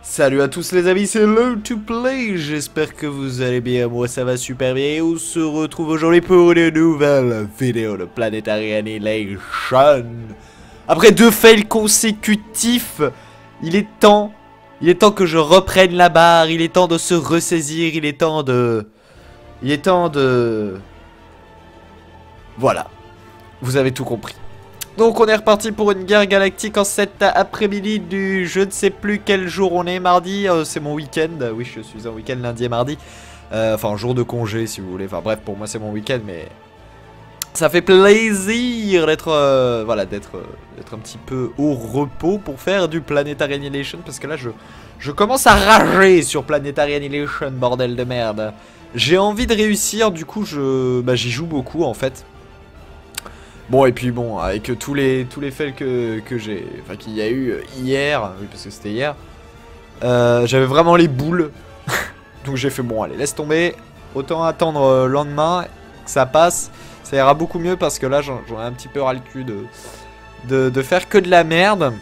Salut à tous les amis, c'est Learn2Play, j'espère que vous allez bien, moi ça va super bien et on se retrouve aujourd'hui pour une nouvelle vidéo de Planetary Annihilation. Après 2 fails consécutifs, il est temps que je reprenne la barre, il est temps de se ressaisir, il est temps de... Voilà, vous avez tout compris. Donc on est reparti pour une guerre galactique en cet après-midi du je ne sais plus quel jour on est, mardi, c'est mon week-end, oui je suis en week-end lundi et mardi, enfin jour de congé si vous voulez, enfin bref pour moi c'est mon week-end mais ça fait plaisir d'être voilà, d'être un petit peu au repos pour faire du Planetary Annihilation parce que là je commence à rager sur Planetary Annihilation, bordel de merde. J'ai envie de réussir, du coup j'y joue beaucoup en fait. Bon et puis bon, avec tous les fails que j'ai, enfin qu'il y a eu hier, oui parce que c'était hier, j'avais vraiment les boules, donc j'ai fait bon allez laisse tomber, autant attendre le lendemain que ça passe, ça ira beaucoup mieux parce que là j'en ai un petit peu ras le cul de faire que de la merde.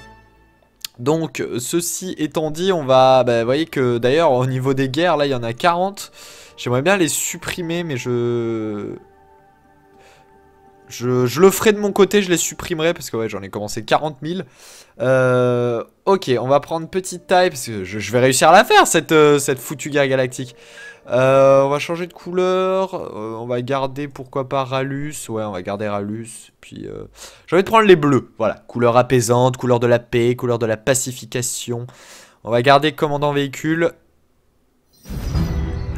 Donc ceci étant dit, on va, vous voyez que d'ailleurs au niveau des guerres là il y en a 40, j'aimerais bien les supprimer mais je le ferai de mon côté, je les supprimerai parce que ouais, j'en ai commencé 40 000. Ok, on va prendre petite taille parce que je vais réussir à la faire cette foutue guerre galactique. On va changer de couleur, on va garder pourquoi pas Ralus, ouais on va garder Ralus. Puis j'ai envie de prendre les bleus, voilà, couleur apaisante, couleur de la paix, couleur de la pacification. On va garder commandant véhicule.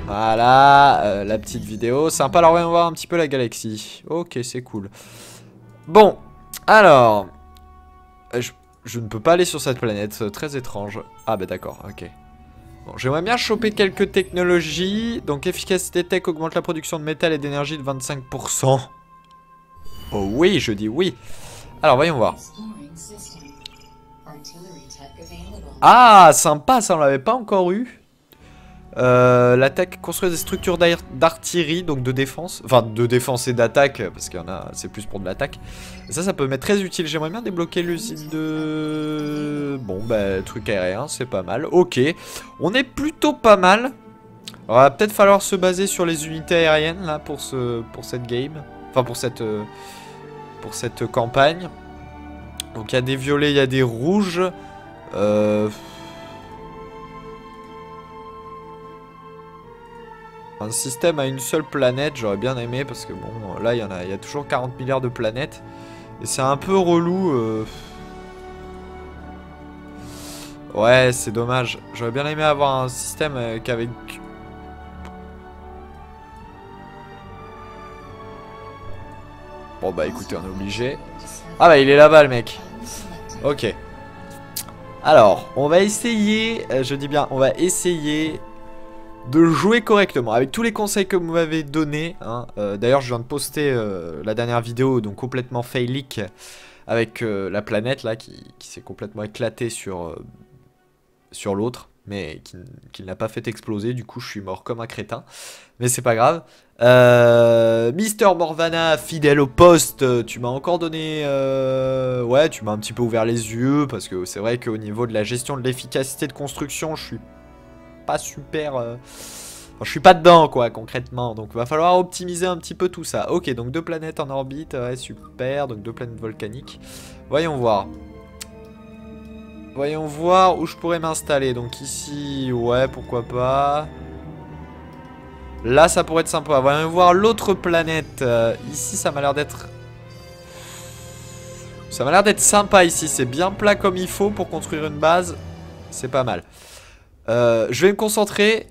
Voilà, la petite vidéo, sympa, alors on va voir un petit peu la galaxie. Ok, c'est cool. Bon, alors, je ne peux pas aller sur cette planète, très étrange. Ah bah d'accord, ok. Bon, j'aimerais bien choper quelques technologies. Donc efficacité tech augmente la production de métal et d'énergie de 25%. Oh oui, je dis oui. Alors voyons voir. Ah, sympa, ça on l'avait pas encore eu. L'attaque construit des structures d'artillerie, donc de défense. Enfin, de défense et d'attaque, parce qu'il y en a, c'est plus pour de l'attaque. Ça peut m'être très utile. J'aimerais bien débloquer l'usine de... Bon, truc aérien, c'est pas mal. Ok, on est plutôt pas mal. Alors, il va peut-être falloir se baser sur les unités aériennes, là, pour cette game. Enfin, pour cette campagne. Donc, il y a des violets, il y a des rouges. Un système à une seule planète, j'aurais bien aimé parce que bon, là il y a toujours 40 milliards de planètes et c'est un peu relou. Ouais, c'est dommage. J'aurais bien aimé avoir un système qu'avec... Bon bah écoutez, on est obligé. Ah bah il est là-bas le mec. Ok. Alors, on va essayer, je dis bien, on va essayer de jouer correctement avec tous les conseils que vous m'avez donnés, hein. D'ailleurs je viens de poster la dernière vidéo, donc complètement failique, avec la planète là qui s'est complètement éclatée sur l'autre, mais qui n'a pas fait exploser. Du coup je suis mort comme un crétin, mais c'est pas grave. Mister Morvana, fidèle au poste, tu m'as encore donné... ouais, tu m'as un petit peu ouvert les yeux, parce que c'est vrai qu'au niveau de la gestion de l'efficacité de construction, je suis pas super... Enfin, je suis pas dedans quoi concrètement, donc il va falloir optimiser un petit peu tout ça. Ok, donc 2 planètes en orbite, ouais, super, donc 2 planètes volcaniques. Voyons voir. Voyons voir où je pourrais m'installer. Donc ici, ouais, pourquoi pas. Là ça pourrait être sympa. Voyons voir l'autre planète. Ici ça m'a l'air d'être... Ça m'a l'air d'être sympa ici, c'est bien plat comme il faut pour construire une base. C'est pas mal. Je vais me concentrer.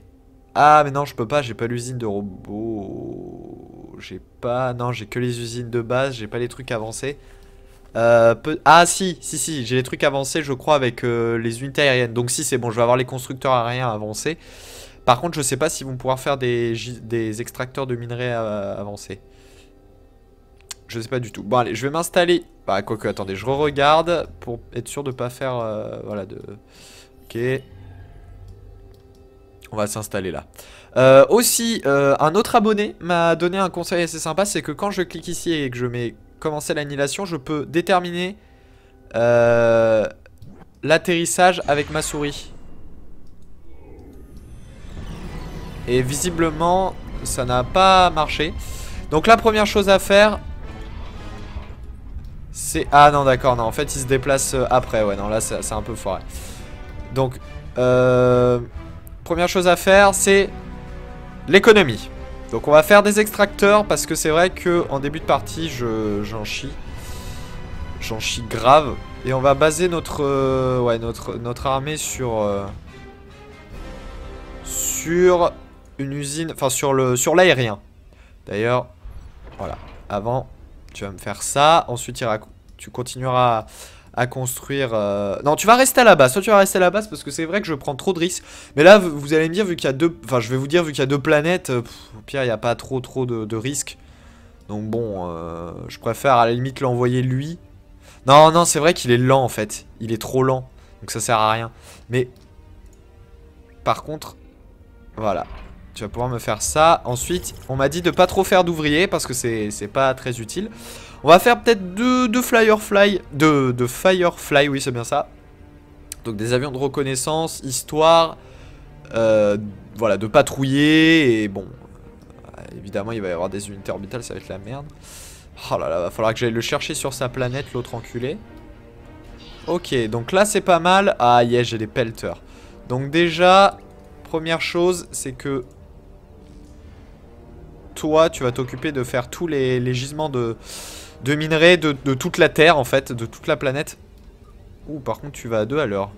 Ah mais non je peux pas, j'ai pas l'usine de robots. J'ai pas... Non j'ai que les usines de base, j'ai pas les trucs avancés. Ah si, j'ai les trucs avancés je crois avec les unités aériennes. Donc si c'est bon, je vais avoir les constructeurs aériens avancés. Par contre je sais pas s'ils vont pouvoir faire des extracteurs de minerais avancés. Je sais pas du tout. Bon allez, je vais m'installer. Bah quoique attendez, je re-regarde pour être sûr de pas faire... voilà de... Ok. On va s'installer là. Aussi, un autre abonné m'a donné un conseil assez sympa, c'est que quand je clique ici et que je mets commencer l'annihilation, je peux déterminer l'atterrissage avec ma souris. Et visiblement, ça n'a pas marché. Donc la première chose à faire, c'est... Ah non, d'accord, non. En fait, il se déplace après. Ouais, non, là, c'est un peu foiré. Donc, première chose à faire, c'est l'économie. Donc on va faire des extracteurs parce que c'est vrai que en début de partie, j'en chie. J'en chie grave. Et on va baser notre, ouais, notre armée sur une usine, enfin sur l'aérien. D'ailleurs, voilà. Avant, tu vas me faire ça. Ensuite, tu continueras à construire... Non, tu vas rester à la base. Toi, tu vas rester à la base parce que c'est vrai que je prends trop de risques. Mais là, vous allez me dire, vu qu'il y a deux... Enfin, je vais vous dire, vu qu'il y a deux planètes, au pire, il n'y a pas trop de risques. Donc bon, je préfère à la limite l'envoyer lui. Non, non, c'est vrai qu'il est lent, en fait. Il est trop lent. Donc ça sert à rien. Mais... Par contre... Voilà. Tu vas pouvoir me faire ça. Ensuite, on m'a dit de pas trop faire d'ouvriers parce que c'est pas très utile. On va faire peut-être deux Firefly. De Firefly, oui, c'est bien ça. Donc des avions de reconnaissance, histoire, voilà, de patrouiller. Et bon, évidemment, il va y avoir des unités orbitales, ça va être la merde. Oh là là, va falloir que j'aille le chercher sur sa planète, l'autre enculé. Ok, donc là, c'est pas mal. Ah, yeah, j'ai des pelters. Donc déjà, première chose, c'est que... Toi, tu vas t'occuper de faire tous les gisements de minerais de toute la Terre, en fait, de toute la planète. Ouh, par contre, tu vas à 2 à l'heure.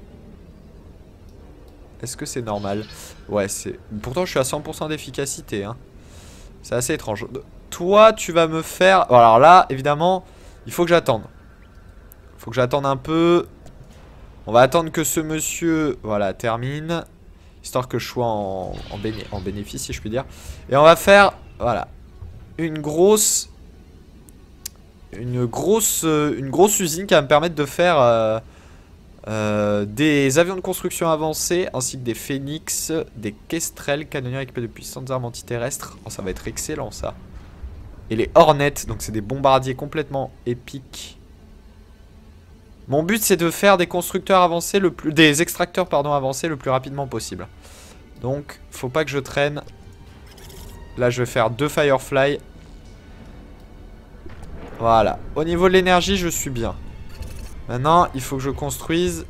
Est-ce que c'est normal? Ouais, c'est... Pourtant, je suis à 100% d'efficacité, hein. C'est assez étrange. Toi, tu vas me faire... Alors là, évidemment, il faut que j'attende. Il faut que j'attende un peu. On va attendre que ce monsieur, voilà, termine. Histoire que je sois en bénéfice, si je puis dire. Et on va faire... Voilà. Une grosse usine qui va me permettre de faire des avions de construction avancés ainsi que des Phoenix, des Kestrel, canonniers équipés de puissantes armes antiterrestres. Oh, ça va être excellent ça. Et les Hornets, donc c'est des bombardiers complètement épiques. Mon but c'est de faire des constructeurs avancés des extracteurs pardon avancés le plus rapidement possible. Donc faut pas que je traîne. Là, je vais faire 2 Firefly. Voilà. Au niveau de l'énergie, je suis bien. Maintenant, il faut que je construise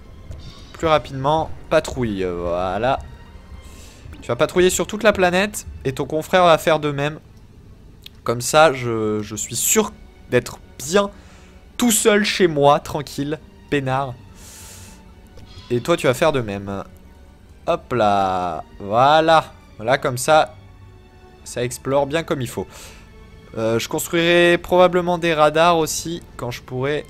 plus rapidement. Patrouille. Voilà. Tu vas patrouiller sur toute la planète. Et ton confrère va faire de même. Comme ça, je suis sûr d'être bien tout seul chez moi, tranquille, peinard. Et toi, tu vas faire de même. Hop là. Voilà. Voilà, comme ça... Ça explore bien comme il faut. Je construirai probablement des radars aussi quand je pourrai.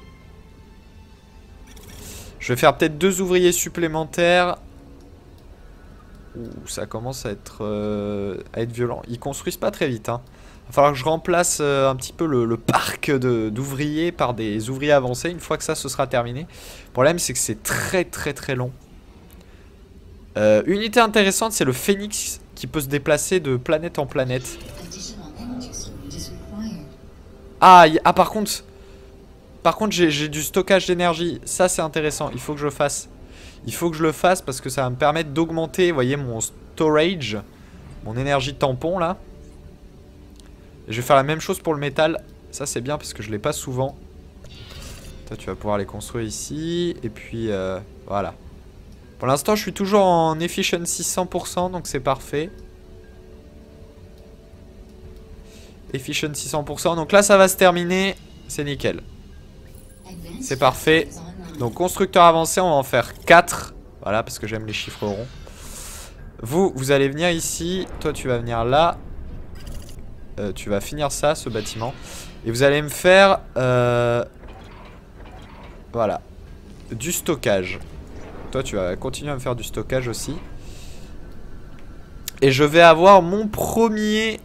Je vais faire peut-être 2 ouvriers supplémentaires. Ouh, ça commence à être violent. Ils construisent pas très vite, hein. Il va falloir que je remplace un petit peu le parc d'ouvriers par des ouvriers avancés une fois que ça ce sera terminé. Le problème c'est que c'est très long. Unité intéressante, c'est le Phoenix qui peut se déplacer de planète en planète. Ah, par contre j'ai du stockage d'énergie. Ça c'est intéressant, il faut que je le fasse. Il faut que je le fasse parce que ça va me permettre d'augmenter, vous voyez, mon storage, mon énergie tampon là. Et je vais faire la même chose pour le métal. Ça c'est bien parce que je l'ai pas souvent. Toi tu vas pouvoir les construire ici. Et puis voilà. Pour l'instant je suis toujours en efficiency 100%, donc c'est parfait. Efficiency 100%, donc là ça va se terminer. C'est nickel. C'est parfait. Donc constructeur avancé, on va en faire 4. Voilà, parce que j'aime les chiffres ronds. Vous allez venir ici. Toi tu vas venir là. Tu vas finir ça, ce bâtiment. Et vous allez me faire voilà, du stockage. Toi tu vas continuer à me faire du stockage aussi. Et je vais avoir mon premier...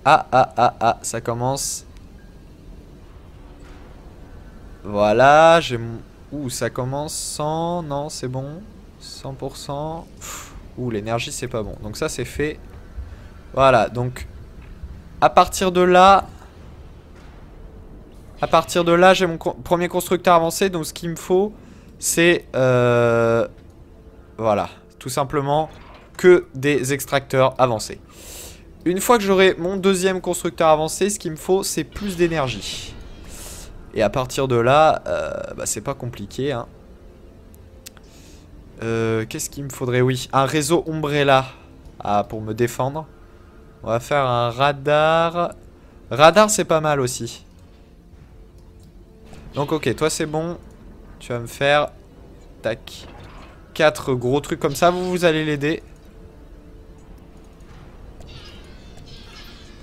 Ah, ça commence. Voilà, j'ai mon... Ouh, ça commence 100, non c'est bon. 100%. Ouh, l'énergie c'est pas bon. Donc ça c'est fait. Voilà, donc à partir de là, À partir de là, j'ai mon premier constructeur avancé. Donc ce qu'il me faut, c'est... voilà, tout simplement que des extracteurs avancés. Une fois que j'aurai mon deuxième constructeur avancé, ce qu'il me faut, c'est plus d'énergie. Et à partir de là, bah, c'est pas compliqué, hein. Qu'est-ce qu'il me faudrait? Oui, un réseau Umbrella pour me défendre. On va faire un radar. Radar, c'est pas mal aussi. Donc ok, toi c'est bon. Tu vas me faire... Tac. 4 gros trucs comme ça, vous allez l'aider.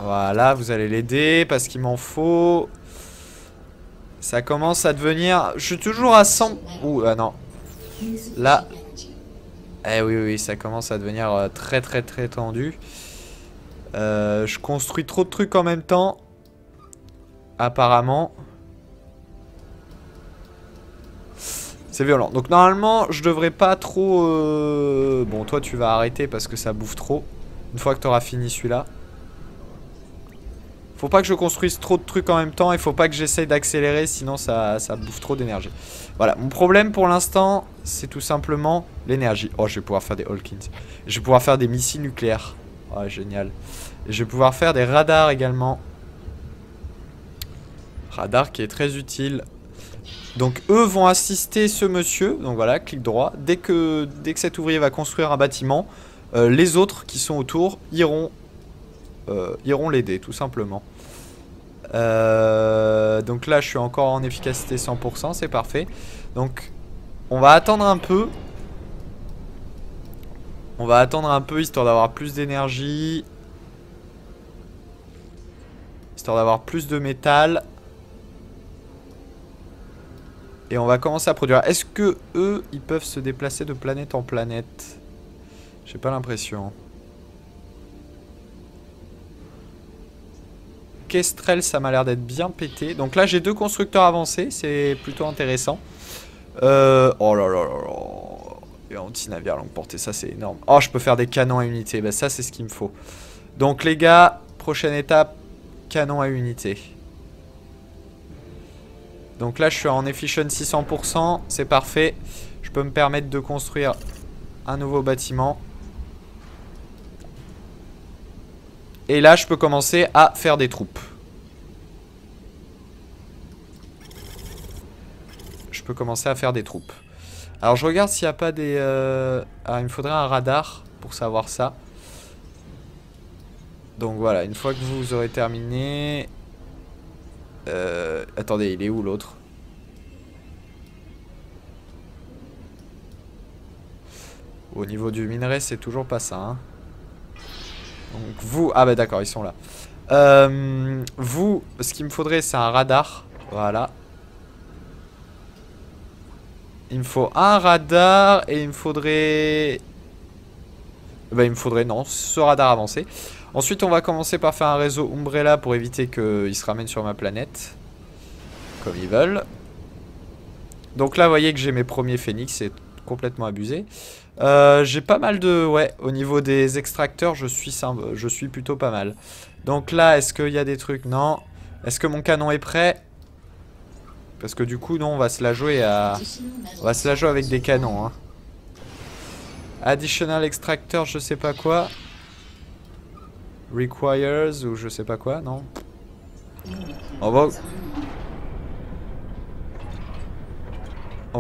Voilà, vous allez l'aider parce qu'il m'en faut. Ça commence à devenir... Je suis toujours à 100... Ouh, ah non. Là... Eh oui, oui, ça commence à devenir très tendu. Je construis trop de trucs en même temps. Apparemment. C'est violent. Donc normalement, je devrais pas trop... Bon, toi, tu vas arrêter parce que ça bouffe trop. Une fois que tu auras fini celui-là. Faut pas que je construise trop de trucs en même temps. Il faut pas que j'essaye d'accélérer, sinon ça bouffe trop d'énergie. Voilà, mon problème pour l'instant, c'est tout simplement l'énergie. Oh, je vais pouvoir faire des Hawkins. Je vais pouvoir faire des missiles nucléaires. Oh, génial. Et je vais pouvoir faire des radars également. Radar qui est très utile. Donc eux vont assister ce monsieur. Donc voilà, clic droit. Dès que cet ouvrier va construire un bâtiment, les autres qui sont autour iront l'aider tout simplement. Donc là je suis encore en efficacité 100%, c'est parfait. Donc on va attendre un peu. On va attendre un peu histoire d'avoir plus d'énergie. Histoire d'avoir plus de métal. Et on va commencer à produire. Est-ce que eux, ils peuvent se déplacer de planète en planète? J'ai pas l'impression. Kestrel, ça m'a l'air d'être bien pété. Donc là, j'ai 2 constructeurs avancés. C'est plutôt intéressant. Oh là là là là. Et anti-navire longue portée, ça c'est énorme. Oh, je peux faire des canons à unité. Bah, ça, c'est ce qu'il me faut. Donc les gars, prochaine étape, canon à unité. Donc là, je suis en efficiency 100%. C'est parfait. Je peux me permettre de construire un nouveau bâtiment. Et là, je peux commencer à faire des troupes. Je peux commencer à faire des troupes. Alors, je regarde s'il n'y a pas des... Alors, il me faudrait un radar pour savoir ça. Donc voilà, une fois que vous aurez terminé... Attendez, il est où l'autre? Au niveau du minerai, c'est toujours pas ça, hein. Donc vous... Ah bah d'accord, ils sont là. Vous, ce qu'il me faudrait, c'est un radar. Voilà. Il me faut un radar et il me faudrait... Bah il me faudrait, non, ce radar avancé. Ensuite, on va commencer par faire un réseau Umbrella pour éviter qu'ils se ramènent sur ma planète. Comme ils veulent. Donc là, vous voyez que j'ai mes premiers phénix, c'est complètement abusé. J'ai pas mal de... Ouais, au niveau des extracteurs, je suis plutôt pas mal. Donc là, est-ce qu'il y a des trucs? Non. Est-ce que mon canon est prêt? Parce que du coup, non, on va se la jouer à... On va se la jouer avec des canons, hein. Additional extractor, je sais pas quoi. Requires, ou je sais pas quoi, non. On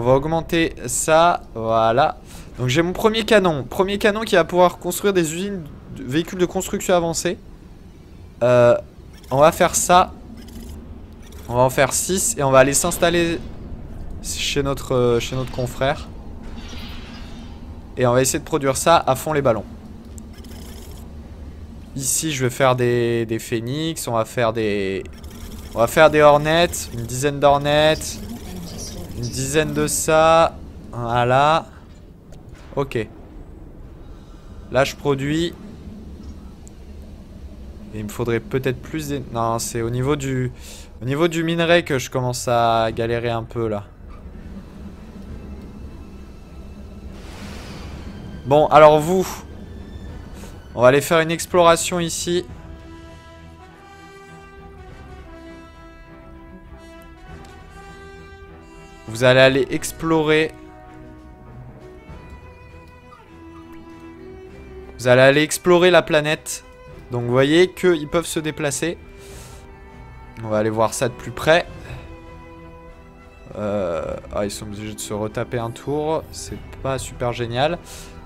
va augmenter ça, voilà. Donc j'ai mon premier canon. Premier canon qui va pouvoir construire des usines de véhicules de construction avancés. On va faire ça. On va en faire 6 et on va aller s'installer chez notre confrère. Et on va essayer de produire ça à fond les ballons. Ici je vais faire des phénix, on va faire des hornets, une dizaine d'hornets, une dizaine de ça, voilà. Ok. Là je produis. Et il me faudrait peut-être plus des... Non, c'est au niveau du minerai que je commence à galérer un peu là. Bon, alors vous, on va aller faire une exploration ici. Vous allez aller explorer. Vous allez aller explorer la planète. Donc vous voyez qu'ils peuvent se déplacer. On va aller voir ça de plus près. Ah, ils sont obligés de se retaper un tour. C'est pas super génial.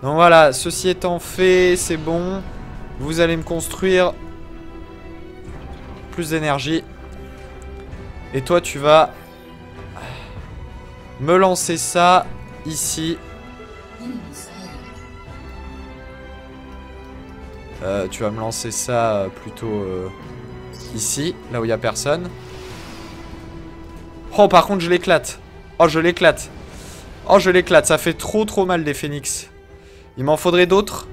Donc voilà, ceci étant fait, c'est bon. Vous allez me construire plus d'énergie. Et toi, tu vas me lancer ça ici. Tu vas me lancer ça plutôt ici, là où il n'y a personne. Oh, par contre, je l'éclate. Oh, je l'éclate. Oh, je l'éclate. Ça fait trop mal des phénix. Il m'en faudrait d'autres.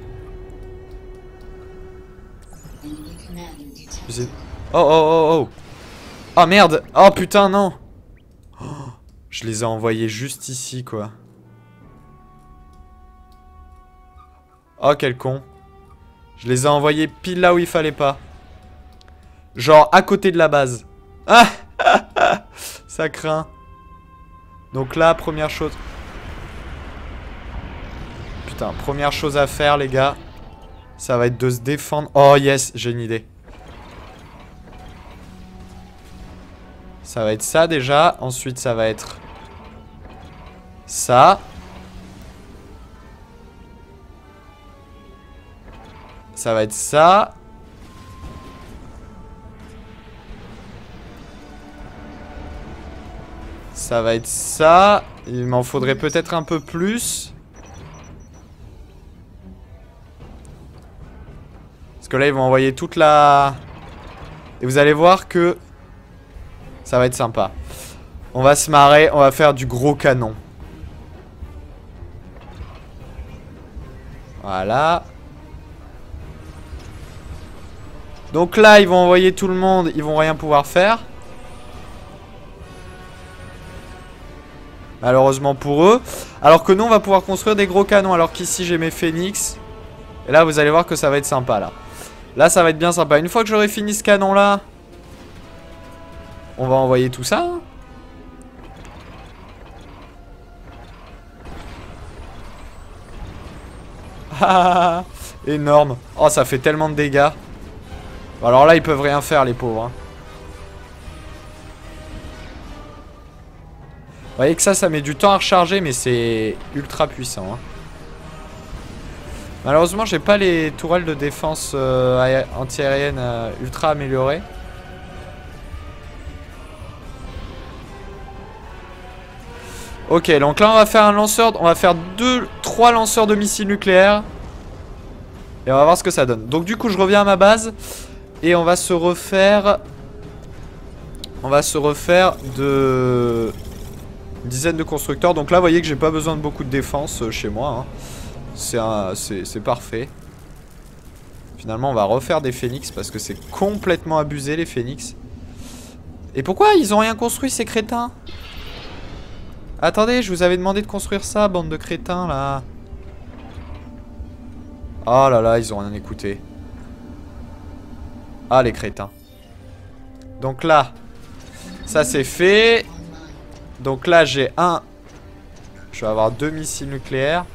Oh. Oh, merde. Oh, putain, non. Oh, je les ai envoyés juste ici, quoi. Oh, quel con. Je les ai envoyés pile là où il fallait pas. Genre à côté de la base. Ah. Ça craint. Donc là, première chose. Putain, première chose à faire, les gars. Ça va être de se défendre. Oh yes, j'ai une idée. Ça va être ça déjà. Ensuite, ça va être ça. Ça va être ça. Ça va être ça. Il m'en faudrait peut-être un peu plus. Parce que là, ils vont envoyer toute la... Et vous allez voir que... Ça va être sympa. On va se marrer. On va faire du gros canon. Voilà. Donc là, ils vont envoyer tout le monde. Ils vont rien pouvoir faire. Malheureusement pour eux. Alors que nous, on va pouvoir construire des gros canons. Alors qu'ici, j'ai mes phénix. Et là, vous allez voir que ça va être sympa, là. Là, ça va être bien sympa. Une fois que j'aurai fini ce canon-là, on va envoyer tout ça. Ah, énorme. Oh, ça fait tellement de dégâts. Alors là, ils peuvent rien faire, les pauvres. Hein. Vous voyez que ça met du temps à recharger, mais c'est ultra puissant. Hein. Malheureusement, j'ai pas les tourelles de défense anti-aérienne ultra améliorées. Ok, donc là, on va faire un lanceur. On va faire 3 lanceurs de missiles nucléaires. Et on va voir ce que ça donne. Donc du coup, je reviens à ma base. Et on va se refaire... On va se refaire de... Une dizaine de constructeurs. Donc là, vous voyez que j'ai pas besoin de beaucoup de défense chez moi. Hein. C'est parfait. Finalement, on va refaire des phénix parce que c'est complètement abusé, les phénix. Et pourquoi ils ont rien construit, ces crétins? Attendez, je vous avais demandé de construire ça, bande de crétins, là. Oh là là, ils ont rien écouté. Ah, les crétins. Donc là, ça c'est fait. Donc là, j'ai un... Je vais avoir 2 missiles nucléaires.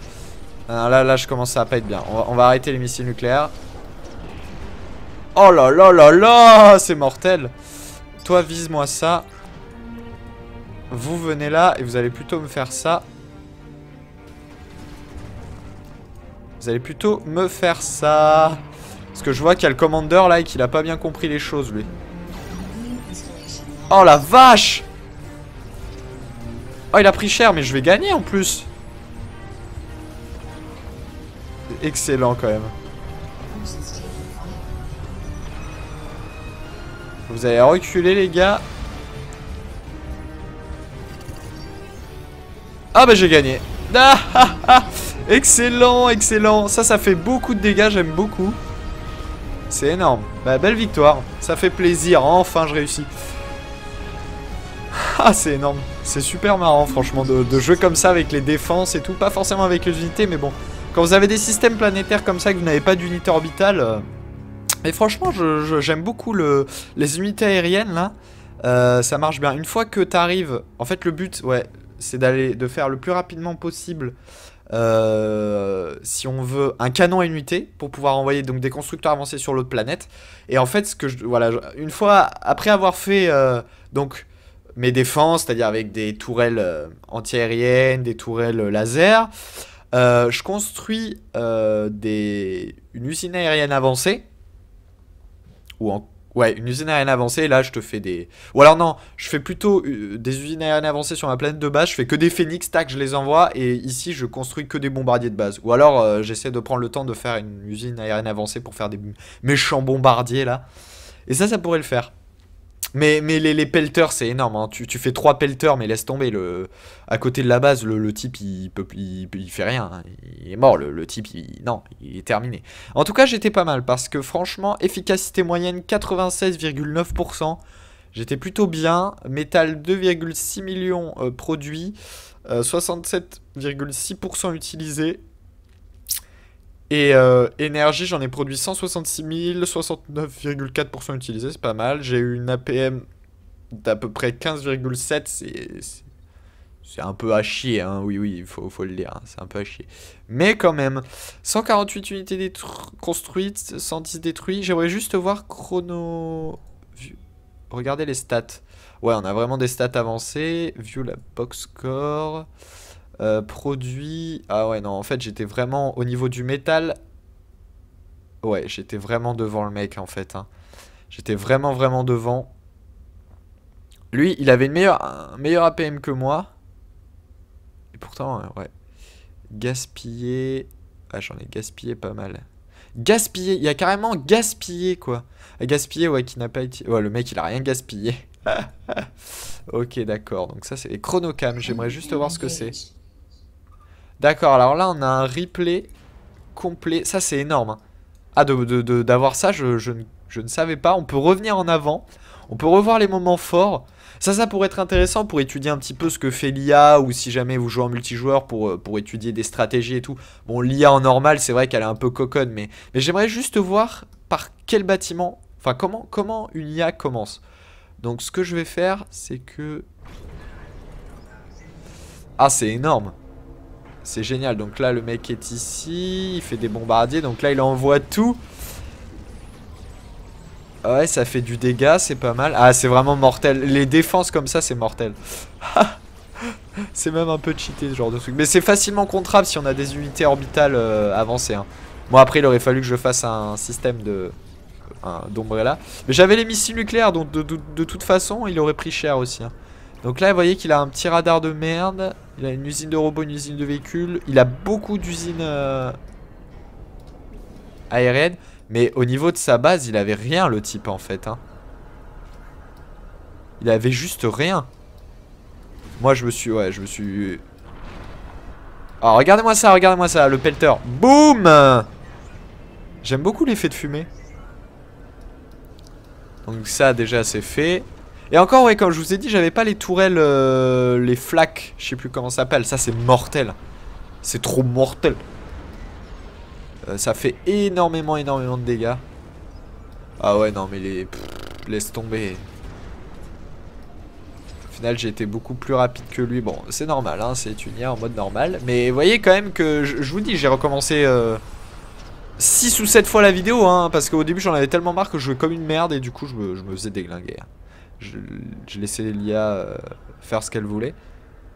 Là, je commence à pas être bien. On va arrêter les missiles nucléaires. Oh là là là là, c'est mortel. Toi, vise-moi ça. Vous venez là et vous allez plutôt me faire ça. Vous allez plutôt me faire ça. Parce que je vois qu'il y a le commandeur là et qu'il a pas bien compris les choses, lui. Oh la vache! Oh, il a pris cher, mais je vais gagner en plus. Excellent quand même. Vous allez reculer, les gars. Ah bah j'ai gagné. Ah, ah, ah. Excellent, excellent. Ça fait beaucoup de dégâts, j'aime beaucoup. C'est énorme. Bah belle victoire. Ça fait plaisir, enfin je réussis. Ah c'est énorme. C'est super marrant franchement de jouer comme ça avec les défenses et tout. Pas forcément avec les unités, mais bon. Quand vous avez des systèmes planétaires comme ça, que vous n'avez pas d'unité orbitale... Et franchement, j'aime beaucoup les unités aériennes là. Ça marche bien. Une fois que tu arrives... En fait le but, ouais... c'est de faire le plus rapidement possible, si on veut, un canon à unité pour pouvoir envoyer donc des constructeurs avancés sur l'autre planète. Et en fait, voilà, une fois après avoir fait donc mes défenses, c'est-à-dire avec des tourelles antiaériennes, des tourelles laser, je construis une usine aérienne avancée. Ouais, une usine aérienne avancée, et là je te fais des... Ou alors non, je fais plutôt des usines aériennes avancées sur ma planète de base, je fais que des phénix, tac, je les envoie, et ici je construis que des bombardiers de base. Ou alors j'essaie de prendre le temps de faire une usine aérienne avancée pour faire des méchants bombardiers là. Et ça pourrait le faire. Mais les pelters, c'est énorme, hein. Tu fais 3 pelters, mais laisse tomber. À côté de la base, le type, il fait rien, hein. Il est mort, le type, non, il est terminé. En tout cas, j'étais pas mal, parce que franchement, efficacité moyenne 96,9%. J'étais plutôt bien. Métal 2,6 millions produits. 67,6% utilisé. Et énergie, j'en ai produit 166 000, 69,4% utilisé, c'est pas mal. J'ai eu une APM d'à peu près 15,7, c'est un peu à chier, hein. Oui, il faut le dire, hein. C'est un peu à chier. Mais quand même, 148 unités construites, 110 détruits. J'aimerais juste voir chrono... Regardez les stats. Ouais, on a vraiment des stats avancées. View la box score... produit... Ah ouais, non, en fait, j'étais vraiment au niveau du métal. Ouais, j'étais vraiment devant le mec, en fait, hein. J'étais vraiment devant. Lui, il avait un meilleur APM que moi. Et pourtant, ouais. Gaspillé... Ah, j'en ai gaspillé pas mal. Gaspillé, il y a carrément gaspillé, quoi. Gaspillé, ouais, qui n'a pas été... Ouais, le mec, il a rien gaspillé. Ok, d'accord. Donc ça, c'est les chronocams. J'aimerais juste voir ce que c'est. D'accord, alors là on a un replay complet. Ça c'est énorme, hein. Ah, d'avoir ça, je ne savais pas. On peut revenir en avant. On peut revoir les moments forts. Ça pourrait être intéressant pour étudier un petit peu ce que fait l'IA. Ou si jamais vous jouez en multijoueur pour étudier des stratégies et tout. Bon, l'IA en normal, c'est vrai qu'elle est un peu coconne. Mais j'aimerais juste voir par quel bâtiment... Enfin, comment une IA commence. Donc ce que je vais faire, c'est que... Ah, c'est énorme. C'est génial, donc là le mec est ici, il fait des bombardiers, donc là il envoie tout. Ouais, ça fait du dégât, c'est pas mal. Ah, c'est vraiment mortel, les défenses comme ça c'est mortel. C'est même un peu cheaté ce genre de truc. Mais c'est facilement contrable si on a des unités orbitales avancées, hein. Moi après il aurait fallu que je fasse un système d'ombrella. Mais j'avais les missiles nucléaires, donc de toute façon il aurait pris cher aussi, hein. Donc là, vous voyez qu'il a un petit radar de merde. Il a une usine de robots, une usine de véhicules. Il a beaucoup d'usines aériennes. Mais au niveau de sa base, il avait rien, le type, en fait, hein. Il avait juste rien. Moi, je me suis... Ouais, je me suis... Alors, regardez-moi ça, le pelter. Boum! J'aime beaucoup l'effet de fumée. Donc ça, déjà, c'est fait. Et encore, ouais, comme je vous ai dit, j'avais pas les tourelles, les flaques, je sais plus comment ça s'appelle. Ça, c'est mortel. C'est trop mortel. Ça fait énormément de dégâts. Ah ouais, non, mais laisse tomber. Au final, j'ai été beaucoup plus rapide que lui. Bon, c'est normal, hein, c'est une IA en mode normal. Mais vous voyez quand même que, je vous dis, j'ai recommencé 6 ou 7 fois la vidéo, hein, parce qu'au début, j'en avais tellement marre que je jouais comme une merde et du coup, je me faisais déglinguer. Je laissais l'IA faire ce qu'elle voulait.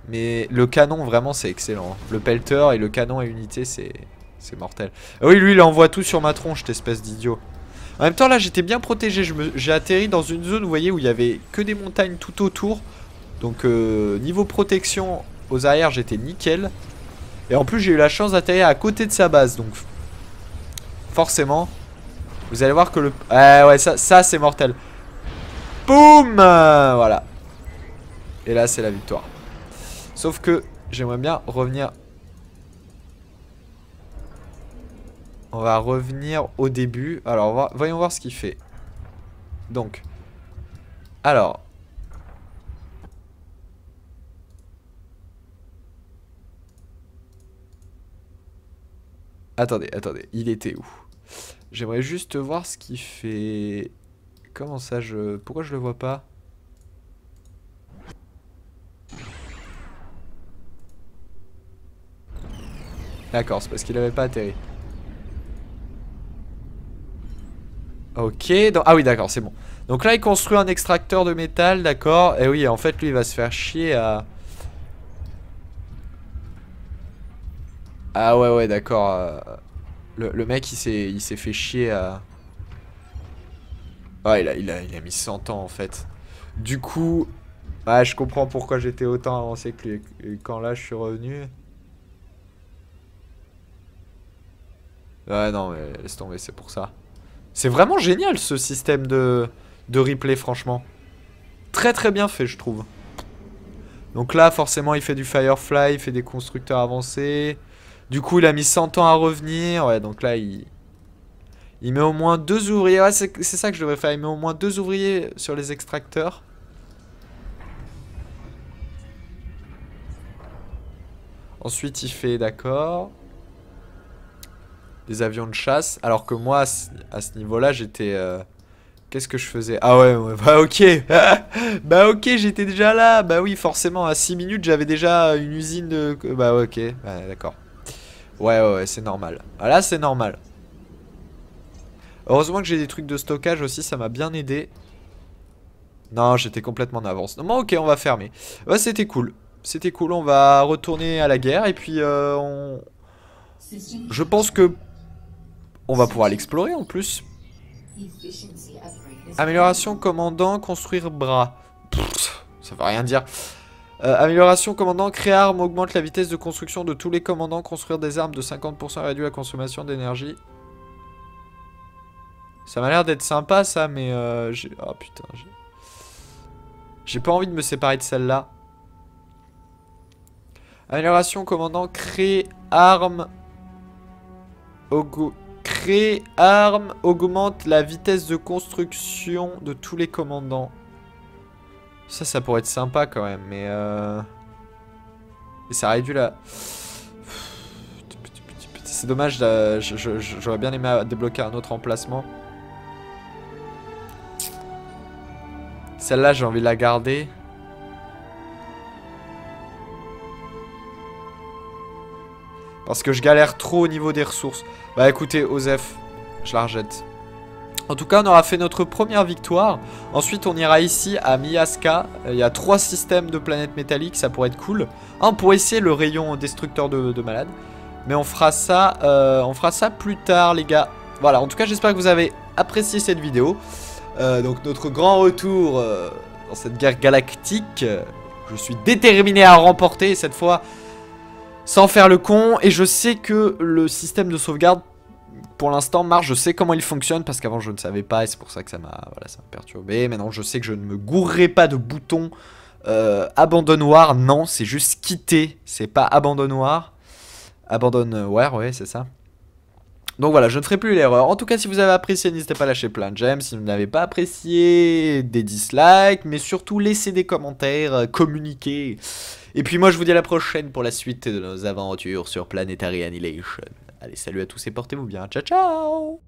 Mais le canon, vraiment, c'est excellent, hein. Le pelter et le canon à unité, c'est mortel. Ah oui, lui, il envoie tout sur ma tronche, cette espèce d'idiot. En même temps, là, j'étais bien protégé. J'ai atterri dans une zone, vous voyez, où il y avait que des montagnes tout autour. Donc, niveau protection aux arrières, j'étais nickel. Et en plus, j'ai eu la chance d'atterrir à côté de sa base. Donc, forcément, vous allez voir que le... ouais, ça c'est mortel. Boum, voilà. Et là, c'est la victoire. Sauf que j'aimerais bien revenir. On va revenir au début. Alors, voyons voir ce qu'il fait. Donc. Alors. Attendez. Il était où? J'aimerais juste voir ce qu'il fait. Comment ça, pourquoi je le vois pas? D'accord, c'est parce qu'il avait pas atterri. Ok, donc... ah oui d'accord, c'est bon. Donc là il construit un extracteur de métal, d'accord. Et oui, en fait lui il va se faire chier à... Ah ouais d'accord. Le mec il s'est fait chier à... Ah il a mis 100 ans en fait. Du coup... Ouais, je comprends pourquoi j'étais autant avancé que lui. Et quand là je suis revenu... Ouais non mais laisse tomber, c'est pour ça. C'est vraiment génial ce système de replay franchement. Très très bien fait je trouve. Donc là forcément il fait du Firefly, il fait des constructeurs avancés. Du coup il a mis 100 ans à revenir. Ouais donc là il met au moins 2 ouvriers. Ouais c'est ça que je devrais faire. Il met au moins 2 ouvriers sur les extracteurs. Ensuite il fait d'accord des avions de chasse. Alors que moi à ce niveau là j'étais... Qu'est-ce que je faisais? Ah ouais, bah ok. Bah ok, j'étais déjà là. Bah oui, forcément, à 6 minutes, j'avais déjà une usine de... Bah ouais, ok, bah, d'accord. Ouais, c'est normal. Ah là, c'est normal. Heureusement que j'ai des trucs de stockage aussi, ça m'a bien aidé. Non, j'étais complètement en avance. Non, bon, ok, on va fermer. Ouais, c'était cool. C'était cool, on va retourner à la guerre. Et puis, je pense que... on va pouvoir l'explorer en plus. Amélioration commandant, construire bras. Pff, ça veut rien dire. Amélioration commandant, créer arme augmente la vitesse de construction de tous les commandants. Construire des armes de 50% réduit la consommation d'énergie. Ça m'a l'air d'être sympa ça, mais oh putain. J'ai pas envie de me séparer de celle-là. Amélioration commandant, créer arme. Créer arme augmente la vitesse de construction de tous les commandants. Ça pourrait être sympa quand même, mais et ça réduit la... C'est dommage, j'aurais bien aimé débloquer un autre emplacement. Celle-là, j'ai envie de la garder. Parce que je galère trop au niveau des ressources. Bah écoutez, Osef, je la rejette. En tout cas, on aura fait notre première victoire. Ensuite, on ira ici à Miyaska. Il y a 3 systèmes de planètes métalliques, ça pourrait être cool. On pourrait essayer le rayon destructeur de malades. Mais on fera ça plus tard, les gars. Voilà, en tout cas, j'espère que vous avez apprécié cette vidéo. Donc, notre grand retour dans cette guerre galactique. Je suis déterminé à remporter cette fois sans faire le con. Et je sais que le système de sauvegarde pour l'instant marche, je sais comment il fonctionne parce qu'avant je ne savais pas et c'est pour ça que ça m'a perturbé. Maintenant je sais que je ne me gourrerai pas de boutons abandonnoir, non c'est juste quitter, c'est pas abandonnoir. Abandonnoir, ouais c'est ça. Donc voilà, je ne ferai plus l'erreur. En tout cas si vous avez apprécié, n'hésitez pas à lâcher plein de j'aime. Si vous n'avez pas apprécié, des dislikes, mais surtout laissez des commentaires, communiquez. Et puis moi je vous dis à la prochaine pour la suite de nos aventures sur Planetary Annihilation. Allez, salut à tous et portez-vous bien. Ciao, ciao!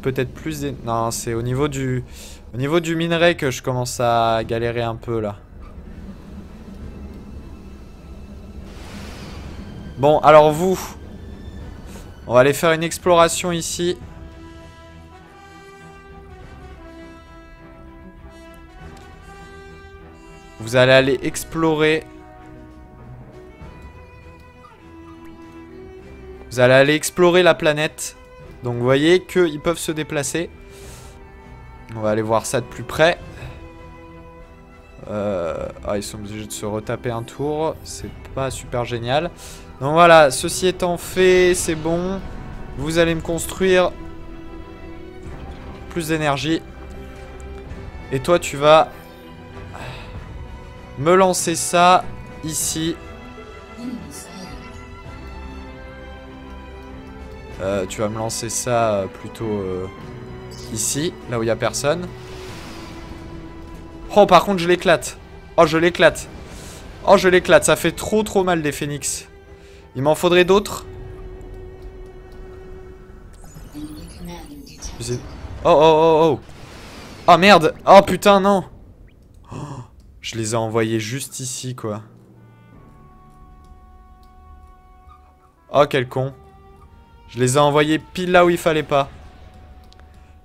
Peut-être plus des... Non, c'est au niveau du minerai que je commence à galérer un peu là. Bon, alors vous, on va aller faire une exploration ici. Vous allez aller explorer. Vous allez aller explorer la planète. Donc vous voyez qu'ils peuvent se déplacer. On va aller voir ça de plus près. Ils sont obligés de se retaper un tour. C'est pas super génial. Donc voilà, ceci étant fait, c'est bon. Vous allez me construire plus d'énergie. Et toi tu vas me lancer ça ici. Tu vas me lancer ça plutôt ici, là où il n'y a personne. Oh, par contre, je l'éclate. Oh, je l'éclate. Oh, je l'éclate. Ça fait trop mal des phénix. Il m'en faudrait d'autres. Oh. Oh, merde. Oh, putain, non. Oh, je les ai envoyés juste ici, quoi. Oh, quel con. Je les ai envoyés pile là où il fallait pas.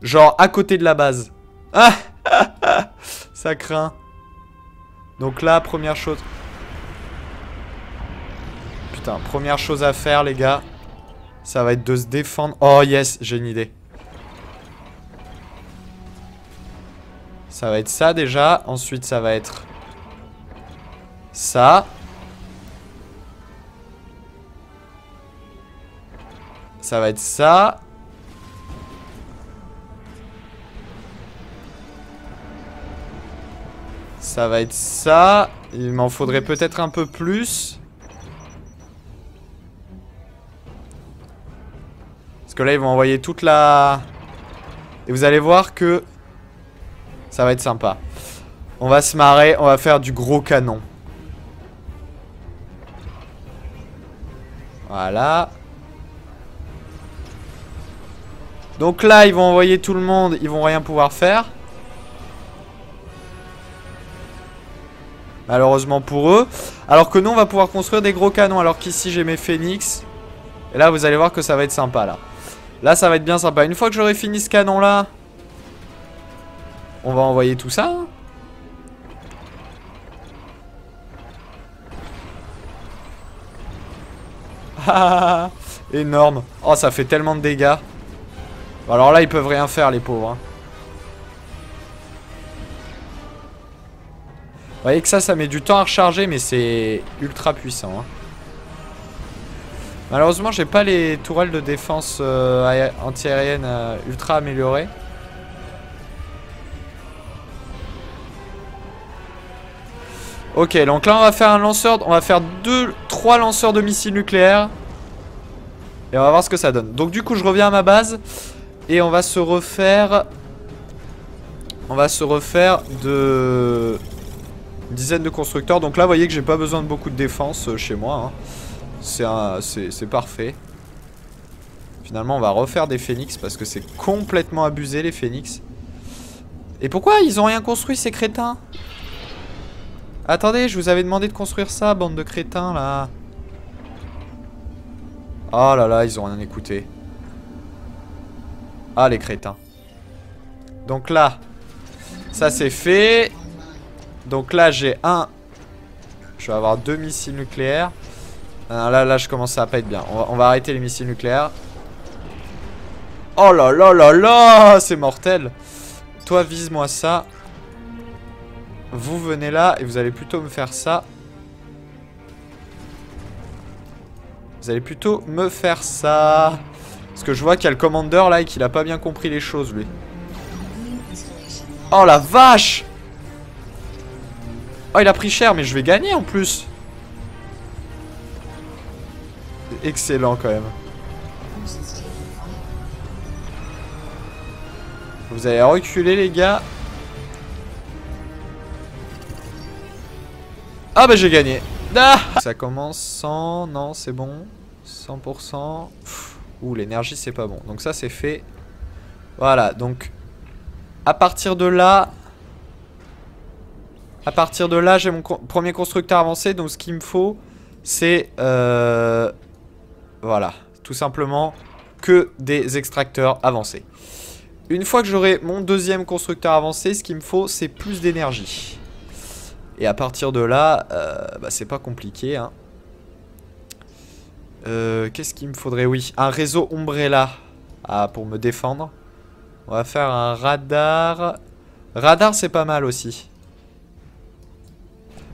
Genre à côté de la base. Ah, ça craint. Donc là, première chose... Putain, première chose à faire, les gars. Ça va être de se défendre. Oh, yes, j'ai une idée. Ça va être ça, déjà. Ensuite, ça va être... ça. Ça va être ça. Ça va être ça. Il m'en faudrait peut-être un peu plus. Parce que là, ils vont envoyer toute la... Et vous allez voir que... ça va être sympa. On va se marrer. On va faire du gros canon. Voilà. Donc là, ils vont envoyer tout le monde. Ils vont rien pouvoir faire. Malheureusement pour eux. Alors que nous, on va pouvoir construire des gros canons. Alors qu'ici, j'ai mes phénix. Et là, vous allez voir que ça va être sympa, là. Là, ça va être bien sympa. Une fois que j'aurai fini ce canon-là, on va envoyer tout ça. Ah, énorme. Oh, ça fait tellement de dégâts. Bon, alors là, ils peuvent rien faire, les pauvres. Hein. Vous voyez que ça met du temps à recharger, mais c'est ultra puissant. Hein. Malheureusement, j'ai pas les tourelles de défense anti-aérienne ultra améliorées. Ok, donc là, on va faire un lanceur. On va faire 3 lanceurs de missiles nucléaires. Et on va voir ce que ça donne. Donc, du coup, je reviens à ma base. Et on va se refaire... on va se refaire de... une dizaine de constructeurs. Donc là, vous voyez que j'ai pas besoin de beaucoup de défense chez moi. Hein. C'est parfait. Finalement, on va refaire des phénix parce que c'est complètement abusé, les phénix. Et pourquoi ils ont rien construit, ces crétins? Attendez, je vous avais demandé de construire ça, bande de crétins, là. Oh là là, ils ont rien écouté. Ah, les crétins. Donc là, ça c'est fait. Donc là, j'ai un... je vais avoir 2 missiles nucléaires. Là, je commence à pas être bien. On va arrêter les missiles nucléaires. Oh là là là là, c'est mortel. Toi, vise-moi ça. Vous venez là et vous allez plutôt me faire ça. Vous allez plutôt me faire ça. Parce que je vois qu'il y a le commandeur là et qu'il a pas bien compris les choses, lui. Oh la vache! Oh, il a pris cher, mais je vais gagner en plus. Excellent quand même. Vous allez reculer, les gars. Ah bah j'ai gagné. Ah, ça commence 100, non c'est bon. 100%. Ouh, l'énergie c'est pas bon. Donc ça c'est fait. Voilà, donc à partir de là, j'ai mon premier constructeur avancé. Donc ce qu'il me faut, c'est voilà, tout simplement que des extracteurs avancés. Une fois que j'aurai mon deuxième constructeur avancé, ce qu'il me faut, c'est plus d'énergie. Et à partir de là, bah, c'est pas compliqué. Hein. Qu'est-ce qu'il me faudrait? Oui, un réseau Umbrella pour me défendre. On va faire un radar. Radar, c'est pas mal aussi.